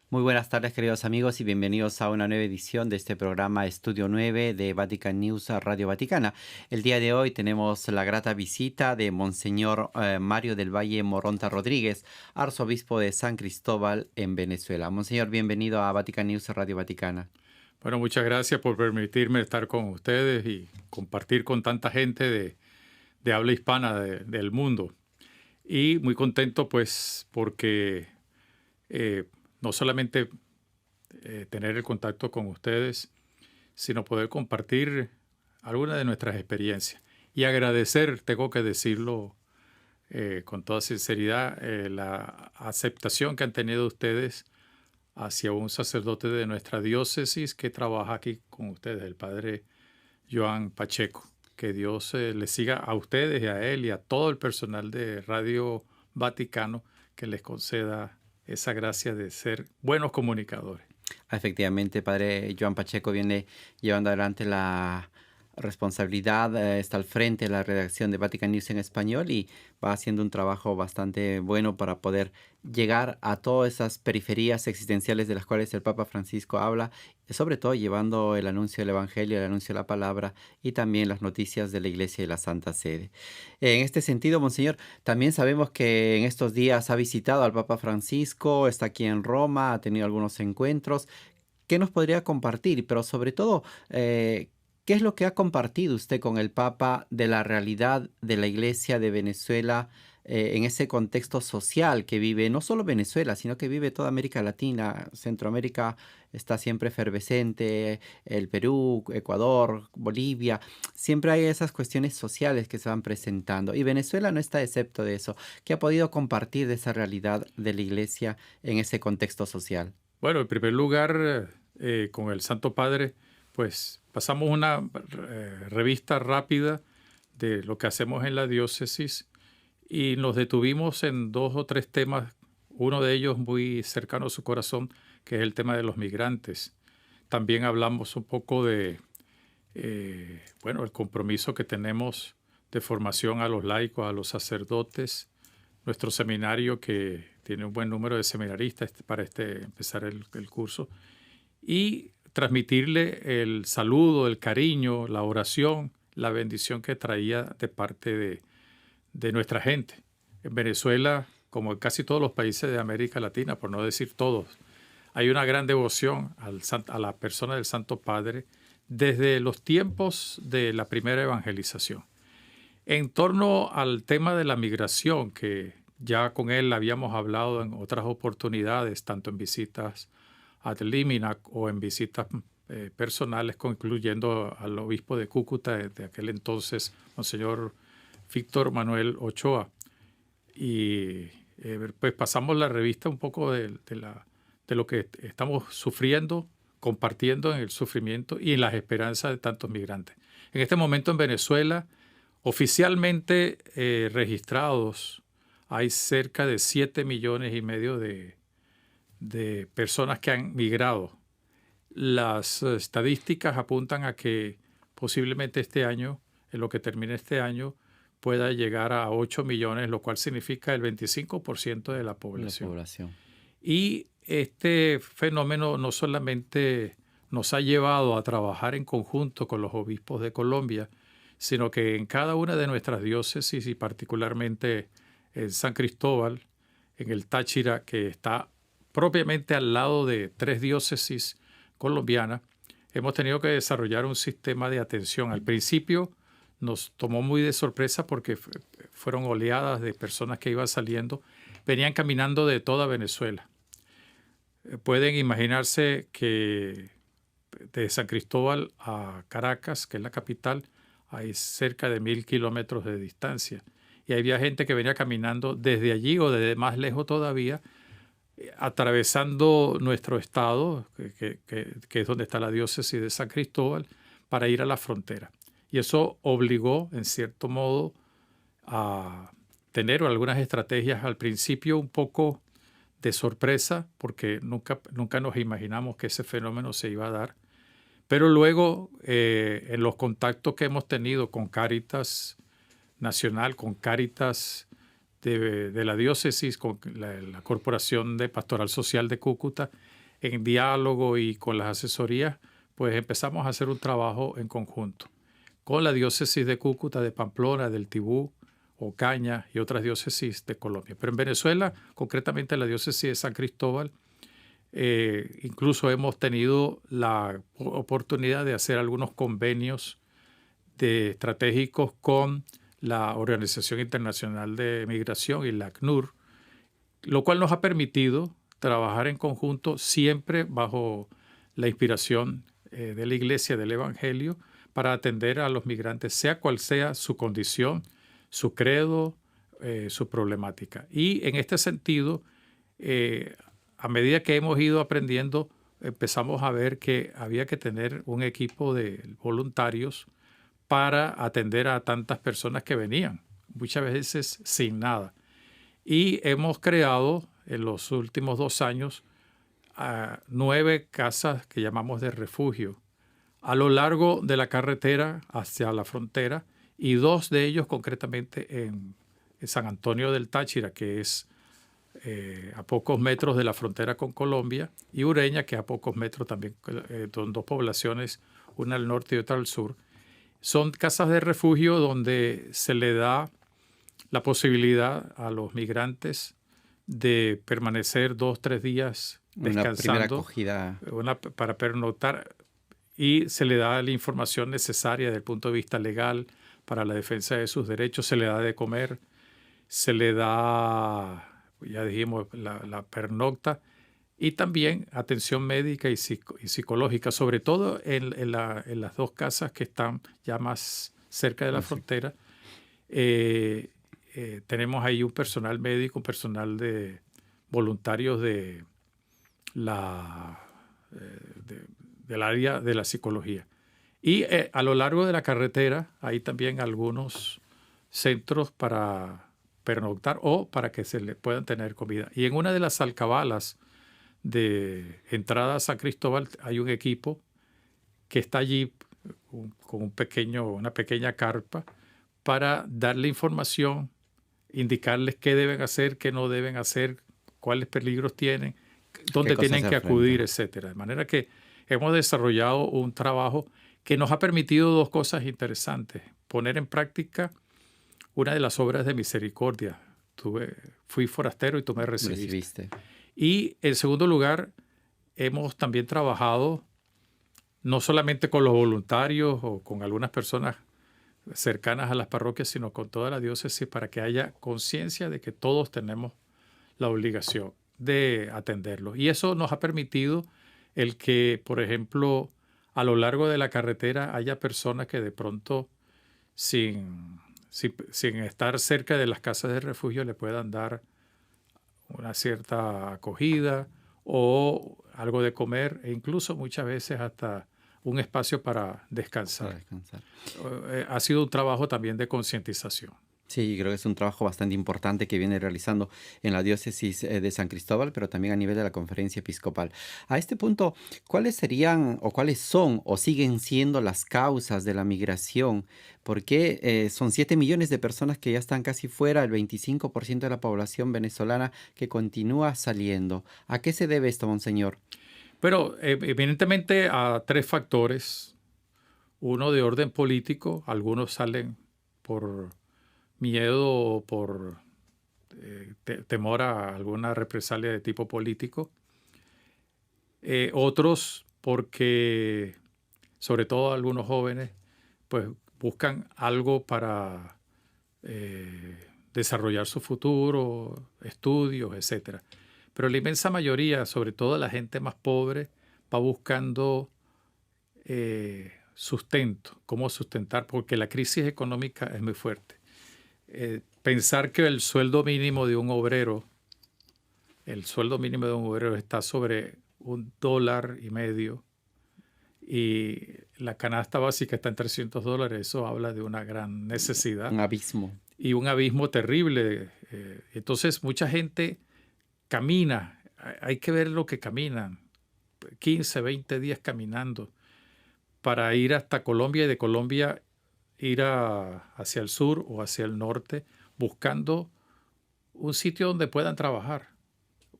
Muy buenas tardes, queridos amigos, y bienvenidos a una nueva edición de este programa Estudio 9 de Vatican News a Radio Vaticana. El día de hoy tenemos la grata visita de Monseñor Mario del Valle Moronta Rodríguez, arzobispo de San Cristóbal en Venezuela. Monseñor, bienvenido a Vatican News a Radio Vaticana. Bueno, muchas gracias por permitirme estar con ustedes y compartir con tanta gente de habla hispana del mundo. Y muy contento pues porque eh, no solamente tener el contacto con ustedes, sino poder compartir algunas de nuestras experiencias. Y agradecer, tengo que decirlo con toda sinceridad, la aceptación que han tenido ustedes hacia un sacerdote de nuestra diócesis que trabaja aquí con ustedes, el padre Joan Pacheco. Que Dios les siga a ustedes y a él y a todo el personal de Radio Vaticano, que les conceda esa gracia de ser buenos comunicadores. Efectivamente, padre Joan Pacheco viene llevando adelante la responsabilidad, está al frente de la redacción de Vatican News en español y va haciendo un trabajo bastante bueno para poder llegar a todas esas periferias existenciales de las cuales el Papa Francisco habla, sobre todo llevando el anuncio del Evangelio, el anuncio de la palabra y también las noticias de la Iglesia y la Santa Sede. En este sentido, Monseñor, también sabemos que en estos días ha visitado al Papa Francisco, está aquí en Roma, ha tenido algunos encuentros. ¿Qué nos podría compartir? Pero sobre todo, ¿qué es lo que ha compartido usted con el Papa de la realidad de la Iglesia de Venezuela en ese contexto social que vive no solo Venezuela, sino que vive toda América Latina? Centroamérica está siempre efervescente, el Perú, Ecuador, Bolivia, siempre hay esas cuestiones sociales que se van presentando y Venezuela no está excepto de eso. ¿Qué ha podido compartir de esa realidad de la Iglesia en ese contexto social? Bueno, en primer lugar, con el Santo Padre, pues pasamos una revista rápida de lo que hacemos en la diócesis y nos detuvimos en dos o tres temas, uno de ellos muy cercano a su corazón, que es el tema de los migrantes. También hablamos un poco de, bueno, el compromiso que tenemos de formación a los laicos, a los sacerdotes, nuestro seminario que tiene un buen número de seminaristas para empezar el curso, y transmitirle el saludo, el cariño, la oración, la bendición que traía de parte de nuestra gente. En Venezuela, como en casi todos los países de América Latina, por no decir todos, hay una gran devoción a la persona del Santo Padre desde los tiempos de la primera evangelización. En torno al tema de la migración, que ya con él habíamos hablado en otras oportunidades, tanto en visitas ad limina o en visitas personales, concluyendo al obispo de Cúcuta de aquel entonces, Monseñor Víctor Manuel Ochoa. Y pues pasamos la revista un poco de lo que estamos sufriendo, compartiendo en el sufrimiento y en las esperanzas de tantos migrantes. En este momento en Venezuela, oficialmente registrados, hay cerca de 7,5 millones de personas que han migrado. Las estadísticas apuntan a que posiblemente este año, en lo que termine este año, pueda llegar a 8 millones, lo cual significa el 25% de la La población. población. Y este fenómeno no solamente nos ha llevado a trabajar en conjunto con los obispos de Colombia, sino que en cada una de nuestras diócesis y particularmente en San Cristóbal, en el Táchira, que está propiamente al lado de tres diócesis colombianas, hemos tenido que desarrollar un sistema de atención. Al principio nos tomó muy de sorpresa porque fueron oleadas de personas que iban saliendo, venían caminando de toda Venezuela. Pueden imaginarse que de San Cristóbal a Caracas, que es la capital, hay cerca de 1,000 kilómetros de distancia. Y había gente que venía caminando desde allí o desde más lejos todavía, atravesando nuestro estado, que es donde está la diócesis de San Cristóbal, para ir a la frontera. Y eso obligó, en cierto modo, a tener algunas estrategias al principio un poco de sorpresa, porque nunca nos imaginamos que ese fenómeno se iba a dar. Pero luego, en los contactos que hemos tenido con Cáritas Nacional, con Cáritas de la diócesis, con la Corporación de Pastoral Social de Cúcuta en diálogo y con las asesorías, pues empezamos a hacer un trabajo en conjunto con la diócesis de Cúcuta, de Pamplona, del Tibú, Ocaña y otras diócesis de Colombia. Pero en Venezuela, concretamente la diócesis de San Cristóbal, incluso hemos tenido la oportunidad de hacer algunos convenios estratégicos con la Organización Internacional de Migración y la ACNUR, lo cual nos ha permitido trabajar en conjunto siempre bajo la inspiración de la Iglesia del Evangelio para atender a los migrantes, sea cual sea su condición, su credo, su problemática. Y en este sentido, a medida que hemos ido aprendiendo, empezamos a ver que había que tener un equipo de voluntarios para atender a tantas personas que venían, muchas veces sin nada. Y hemos creado en los últimos 2 años 9 casas que llamamos de refugio a lo largo de la carretera hacia la frontera, y 2 de ellos concretamente en San Antonio del Táchira, que es a pocos metros de la frontera con Colombia, y Ureña, que a pocos metros también, son 2 poblaciones, una al norte y otra al sur. Son casas de refugio donde se le da la posibilidad a los migrantes de permanecer 2-3 días descansando. Una primera acogida. Para pernoctar, y se le da la información necesaria desde el punto de vista legal para la defensa de sus derechos, se le da de comer, se le da, ya dijimos, la pernocta, y también atención médica y psicológica, sobre todo en las 2 casas que están ya más cerca de la frontera. Tenemos ahí un personal médico, un personal de voluntarios de del área de la psicología. Y a lo largo de la carretera hay también algunos centros para pernoctar o para que se le puedan tener comida. Y en una de las alcabalas de entrada a San Cristóbal hay un equipo que está allí con una pequeña carpa para darle información, indicarles qué deben hacer, qué no deben hacer, cuáles peligros tienen, dónde tienen que acudir, etcétera. De manera que hemos desarrollado un trabajo que nos ha permitido 2 cosas interesantes. Poner en práctica una de las obras de misericordia. Fui forastero y tú me recibiste. Y en segundo lugar, hemos también trabajado no solamente con los voluntarios o con algunas personas cercanas a las parroquias, sino con toda la diócesis, para que haya conciencia de que todos tenemos la obligación de atenderlos. Y eso nos ha permitido el que, por ejemplo, a lo largo de la carretera haya personas que de pronto, sin estar cerca de las casas de refugio, le puedan dar una cierta acogida o algo de comer, e incluso muchas veces hasta un espacio para descansar. Ha sido un trabajo también de concientización. Sí, creo que es un trabajo bastante importante que viene realizando en la diócesis de San Cristóbal, pero también a nivel de la Conferencia Episcopal. A este punto, ¿cuáles serían o cuáles son o siguen siendo las causas de la migración? Porque son 7 millones de personas que ya están casi fuera, el 25% de la población venezolana que continúa saliendo. ¿A qué se debe esto, monseñor? Pero evidentemente a 3 factores. Uno de orden político, algunos salen por miedo o por temor a alguna represalia de tipo político. Otros porque, sobre todo algunos jóvenes, pues buscan algo para desarrollar su futuro, estudios, etc. Pero la inmensa mayoría, sobre todo la gente más pobre, va buscando sustento, cómo sustentar, porque la crisis económica es muy fuerte. Pensar que el sueldo mínimo de un obrero está sobre $1.50 y la canasta básica está en $300, eso habla de una gran necesidad. Un abismo. Y un abismo terrible. Entonces mucha gente camina, hay que ver lo que caminan, 15, 20 días caminando para ir hasta Colombia y de Colombia ir hacia el sur o hacia el norte buscando un sitio donde puedan trabajar.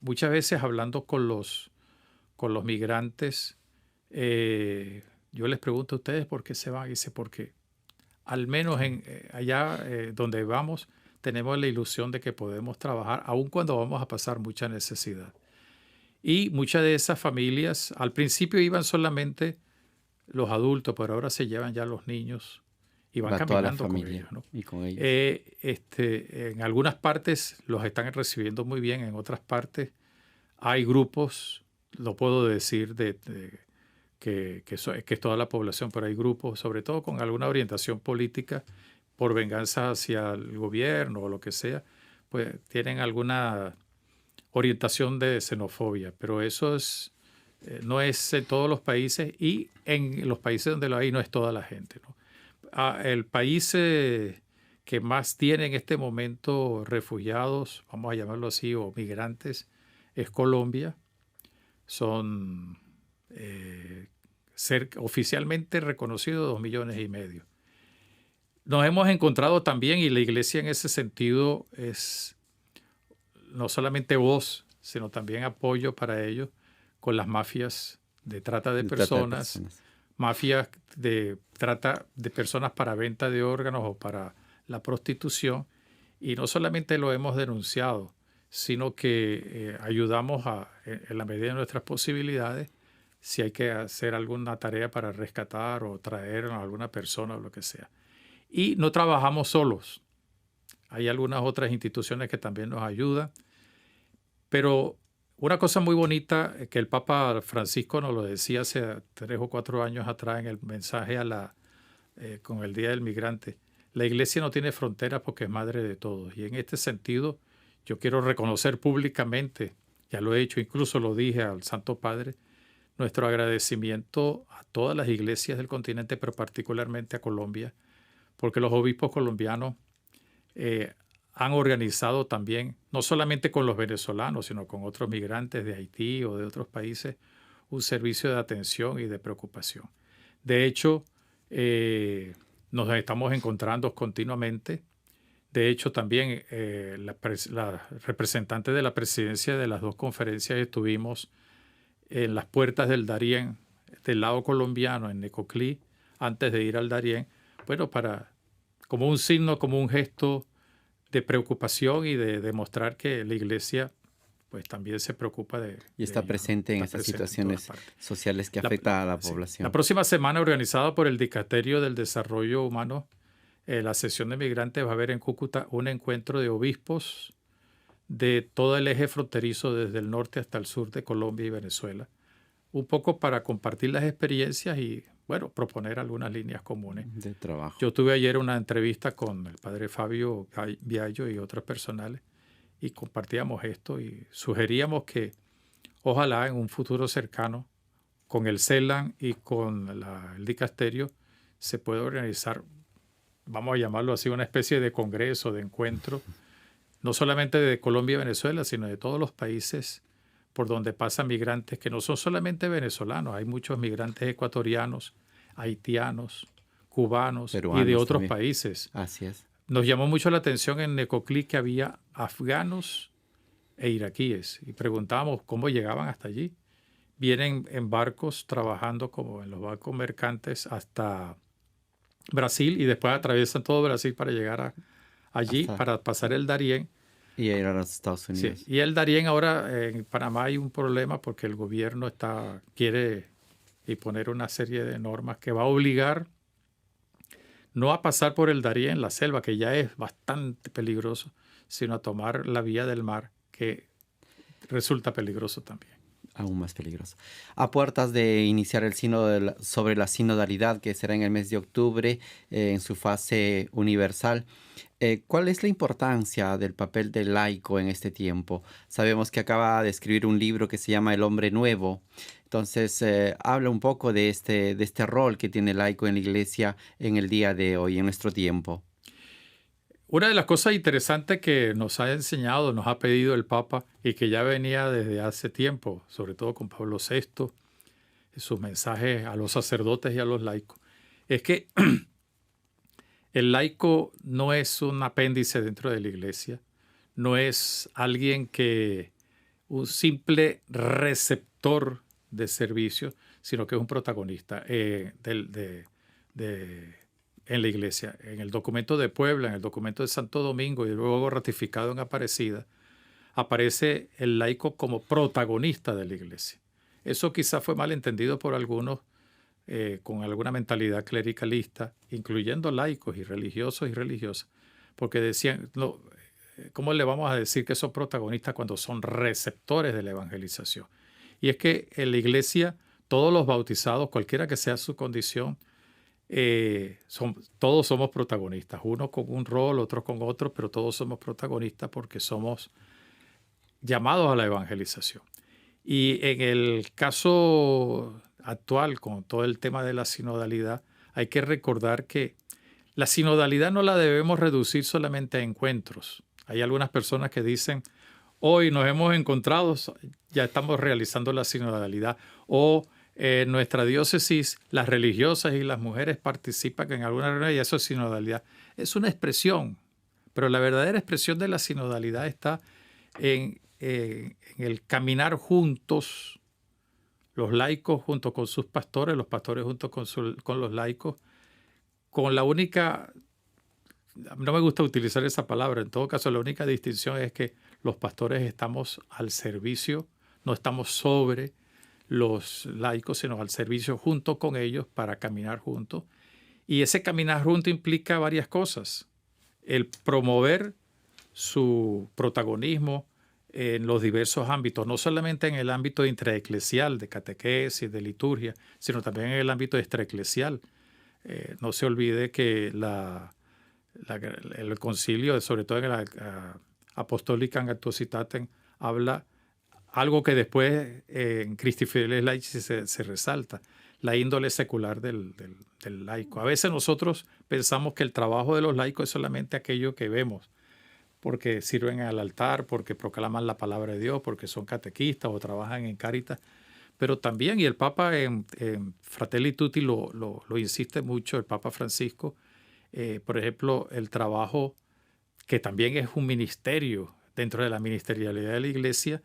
Muchas veces hablando con los con los migrantes, yo les pregunto a ustedes por qué se van. Y dice, porque al menos allá donde vamos, tenemos la ilusión de que podemos trabajar, aun cuando vamos a pasar mucha necesidad. Y muchas de esas familias, al principio iban solamente los adultos, pero ahora se llevan ya los niños y van Va toda la caminando con familia ellos, ¿no? y con ellos. En algunas partes los están recibiendo muy bien, en otras partes hay grupos, lo puedo decir, que es toda la población, pero hay grupos, sobre todo con alguna orientación política, por venganza hacia el gobierno o lo que sea, pues tienen alguna orientación de xenofobia, pero eso no es en todos los países, y en los países donde lo hay no es toda la gente, ¿no? El país que más tiene en este momento refugiados, vamos a llamarlo así, o migrantes, es Colombia. Son oficialmente reconocidos 2,5 millones. Nos hemos encontrado también, y la iglesia en ese sentido es no solamente voz, sino también apoyo para ellos, con las mafias de trata de personas, mafias de trata de personas para venta de órganos o para la prostitución. Y no solamente lo hemos denunciado, sino que ayudamos en la medida de nuestras posibilidades, si hay que hacer alguna tarea para rescatar o traer a alguna persona o lo que sea. Y no trabajamos solos. Hay algunas otras instituciones que también nos ayudan. Pero una cosa muy bonita que el Papa Francisco nos lo decía hace 3 o 4 años atrás en el mensaje con el Día del Migrante: la Iglesia no tiene fronteras porque es madre de todos. Y en este sentido yo quiero reconocer públicamente, ya lo he hecho, incluso lo dije al Santo Padre, nuestro agradecimiento a todas las iglesias del continente, pero particularmente a Colombia, porque los obispos colombianos han organizado también, no solamente con los venezolanos, sino con otros migrantes de Haití o de otros países, un servicio de atención y de preocupación. De hecho, nos estamos encontrando continuamente. De hecho, también la representante de la presidencia de las 2 conferencias estuvimos en las puertas del Darién, del lado colombiano, en Necoclí, antes de ir al Darién, bueno, como un signo, como un gesto de preocupación y de demostrar que la iglesia pues también se preocupa y está ellos, ¿no? presente en Está esas presente en situaciones todas partes. sociales que afectan a la población. La próxima semana, organizada por el Dicasterio del Desarrollo Humano, la sesión de migrantes, va a haber en Cúcuta un encuentro de obispos de todo el eje fronterizo, desde el norte hasta el sur de Colombia y Venezuela, un poco para compartir las experiencias y, bueno, proponer algunas líneas comunes de trabajo. Yo tuve ayer una entrevista con el padre Fabio Viallo y otros personales, y compartíamos esto y sugeríamos que ojalá en un futuro cercano, con el CELAN y con el Dicasterio, se pueda organizar, vamos a llamarlo así, una especie de congreso, de encuentro, no solamente de Colombia y Venezuela, sino de todos los países por donde pasan migrantes, que no son solamente venezolanos, hay muchos migrantes ecuatorianos, haitianos, cubanos peruanos y de otros también. países. Así es. Nos llamó mucho la atención en Necoclí que había afganos e iraquíes, y preguntábamos cómo llegaban hasta allí. Vienen en barcos trabajando como en los barcos mercantes hasta Brasil, y después atraviesan todo Brasil para llegar allí, para pasar el Darién. Y ir a los Estados Unidos. Sí, y el Darién ahora en Panamá hay un problema porque el gobierno quiere imponer una serie de normas que va a obligar no a pasar por el Darién, la selva, que ya es bastante peligroso, sino a tomar la vía del mar, que resulta peligroso también. Aún más peligroso. A puertas de iniciar el sínodo sobre la sinodalidad, que será en el mes de octubre, en su fase universal, ¿cuál es la importancia del papel del laico en este tiempo? Sabemos que acaba de escribir un libro que se llama El Hombre Nuevo. Entonces, habla un poco de este rol que tiene el laico en la iglesia en el día de hoy, en nuestro tiempo. Una de las cosas interesantes que nos ha enseñado, nos ha pedido el Papa, y que ya venía desde hace tiempo, sobre todo con Pablo VI, sus mensajes a los sacerdotes y a los laicos, es que el laico no es un apéndice dentro de la iglesia, no es alguien un simple receptor de servicio, sino que es un protagonista en la iglesia. En el documento de Puebla, en el documento de Santo Domingo y luego ratificado en Aparecida, aparece el laico como protagonista de la iglesia. Eso quizás fue mal entendido por algunos con alguna mentalidad clericalista, incluyendo laicos y religiosos y religiosas, porque decían, no, ¿cómo le vamos a decir que son protagonistas cuando son receptores de la evangelización? Y es que en la iglesia todos los bautizados, cualquiera que sea su condición, todos somos protagonistas, unos con un rol, otros con otro, pero todos somos protagonistas porque somos llamados a la evangelización. Y en el caso actual, con todo el tema de la sinodalidad, hay que recordar que la sinodalidad no la debemos reducir solamente a encuentros. Hay algunas personas que dicen, hoy nos hemos encontrado, ya estamos realizando la sinodalidad, o en nuestra diócesis las religiosas y las mujeres participan en alguna reunión y eso es sinodalidad. Es una expresión, pero la verdadera expresión de la sinodalidad está en el caminar juntos, los laicos junto con sus pastores, los pastores junto con los laicos, con la única, no me gusta utilizar esa palabra, en todo caso la única distinción es que los pastores estamos al servicio, no estamos sobre los laicos, sino al servicio junto con ellos para caminar juntos. Y ese caminar junto implica varias cosas. El promover su protagonismo en los diversos ámbitos, no solamente en el ámbito intraeclesial, de catequesis, de liturgia, sino también en el ámbito extraeclesial. No se olvide que el concilio, sobre todo en la Apostólica Actuositatem, habla algo que después en Christi Fidelis Laici se resalta, la índole secular del laico. A veces nosotros pensamos que el trabajo de los laicos es solamente aquello que vemos, porque sirven al altar, porque proclaman la palabra de Dios, porque son catequistas o trabajan en Cáritas, pero también, y el Papa en Fratelli Tutti lo insiste mucho, el Papa Francisco, por ejemplo, el trabajo que también es un ministerio dentro de la ministerialidad de la Iglesia,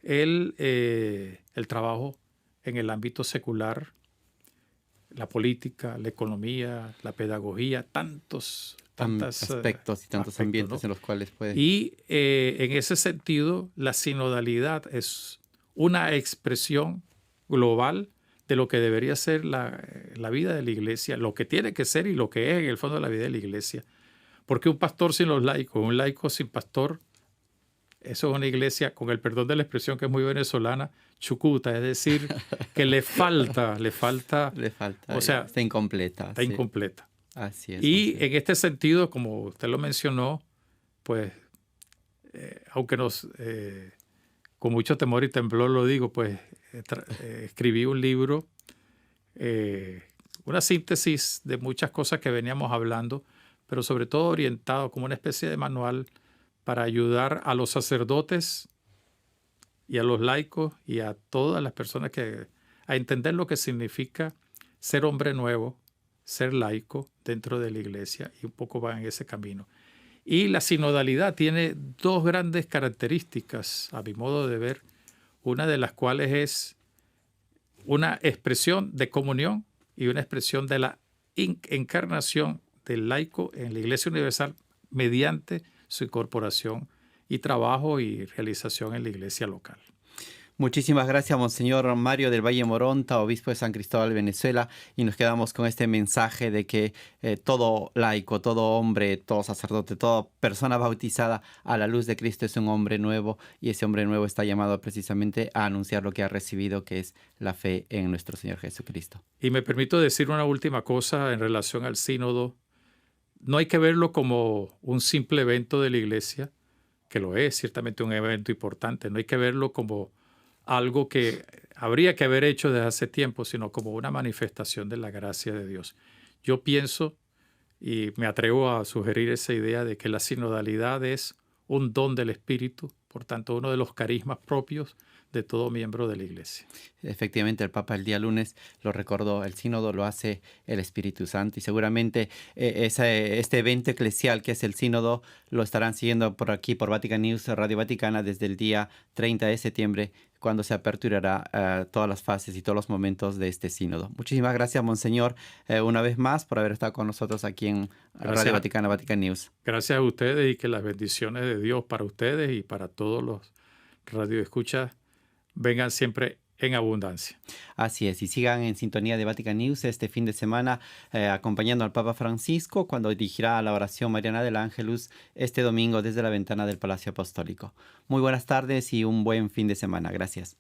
el trabajo en el ámbito secular, la política, la economía, la pedagogía, tantos aspectos y tantos ambientes, ¿no?, en los cuales puede. Y en ese sentido, la sinodalidad es una expresión global de lo que debería ser la vida de la iglesia, lo que tiene que ser y lo que es en el fondo la vida de la iglesia. Porque un pastor sin los laicos, un laico sin pastor, eso es una iglesia, con el perdón de la expresión que es muy venezolana, chucuta, es decir, que le falta, o sea, está incompleta. Está incompleta. Así es. Y en este sentido, como usted lo mencionó, pues, aunque con mucho temor y temblor lo digo, pues escribí un libro, una síntesis de muchas cosas que veníamos hablando, pero sobre todo orientado como una especie de manual para ayudar a los sacerdotes y a los laicos y a todas las personas a entender lo que significa ser hombre nuevo, ser laico dentro de la iglesia, y un poco va en ese camino. Y la sinodalidad tiene dos grandes características, a mi modo de ver, una de las cuales es una expresión de comunión y una expresión de la encarnación del laico en la Iglesia Universal mediante su incorporación y trabajo y realización en la iglesia local. Muchísimas gracias, Monseñor Mario del Valle Moronta, obispo de San Cristóbal, Venezuela, y nos quedamos con este mensaje de que todo laico, todo hombre, todo sacerdote, toda persona bautizada a la luz de Cristo es un hombre nuevo, y ese hombre nuevo está llamado precisamente a anunciar lo que ha recibido, que es la fe en nuestro Señor Jesucristo. Y me permito decir una última cosa en relación al sínodo. No hay que verlo como un simple evento de la iglesia, que lo es, ciertamente un evento importante. No hay que verlo como algo que habría que haber hecho desde hace tiempo, sino como una manifestación de la gracia de Dios. Yo pienso, y me atrevo a sugerir esa idea, de que la sinodalidad es un don del Espíritu, por tanto uno de los carismas propios de todo miembro de la Iglesia. Efectivamente, el Papa el día lunes lo recordó, el sínodo lo hace el Espíritu Santo y seguramente este evento eclesial que es el sínodo lo estarán siguiendo por aquí, por Vatican News, Radio Vaticana, desde el día 30 de septiembre, cuando se aperturará todas las fases y todos los momentos de este sínodo. Muchísimas gracias, Monseñor, una vez más por haber estado con nosotros aquí en Radio Vaticana, Vatican News. Gracias a ustedes y que las bendiciones de Dios para ustedes y para todos los radioescuchas vengan siempre en abundancia. Así es, y sigan en sintonía de Vatican News este fin de semana acompañando al Papa Francisco cuando dirigirá la oración mariana del Ángelus este domingo desde la ventana del Palacio Apostólico. Muy buenas tardes y un buen fin de semana. Gracias.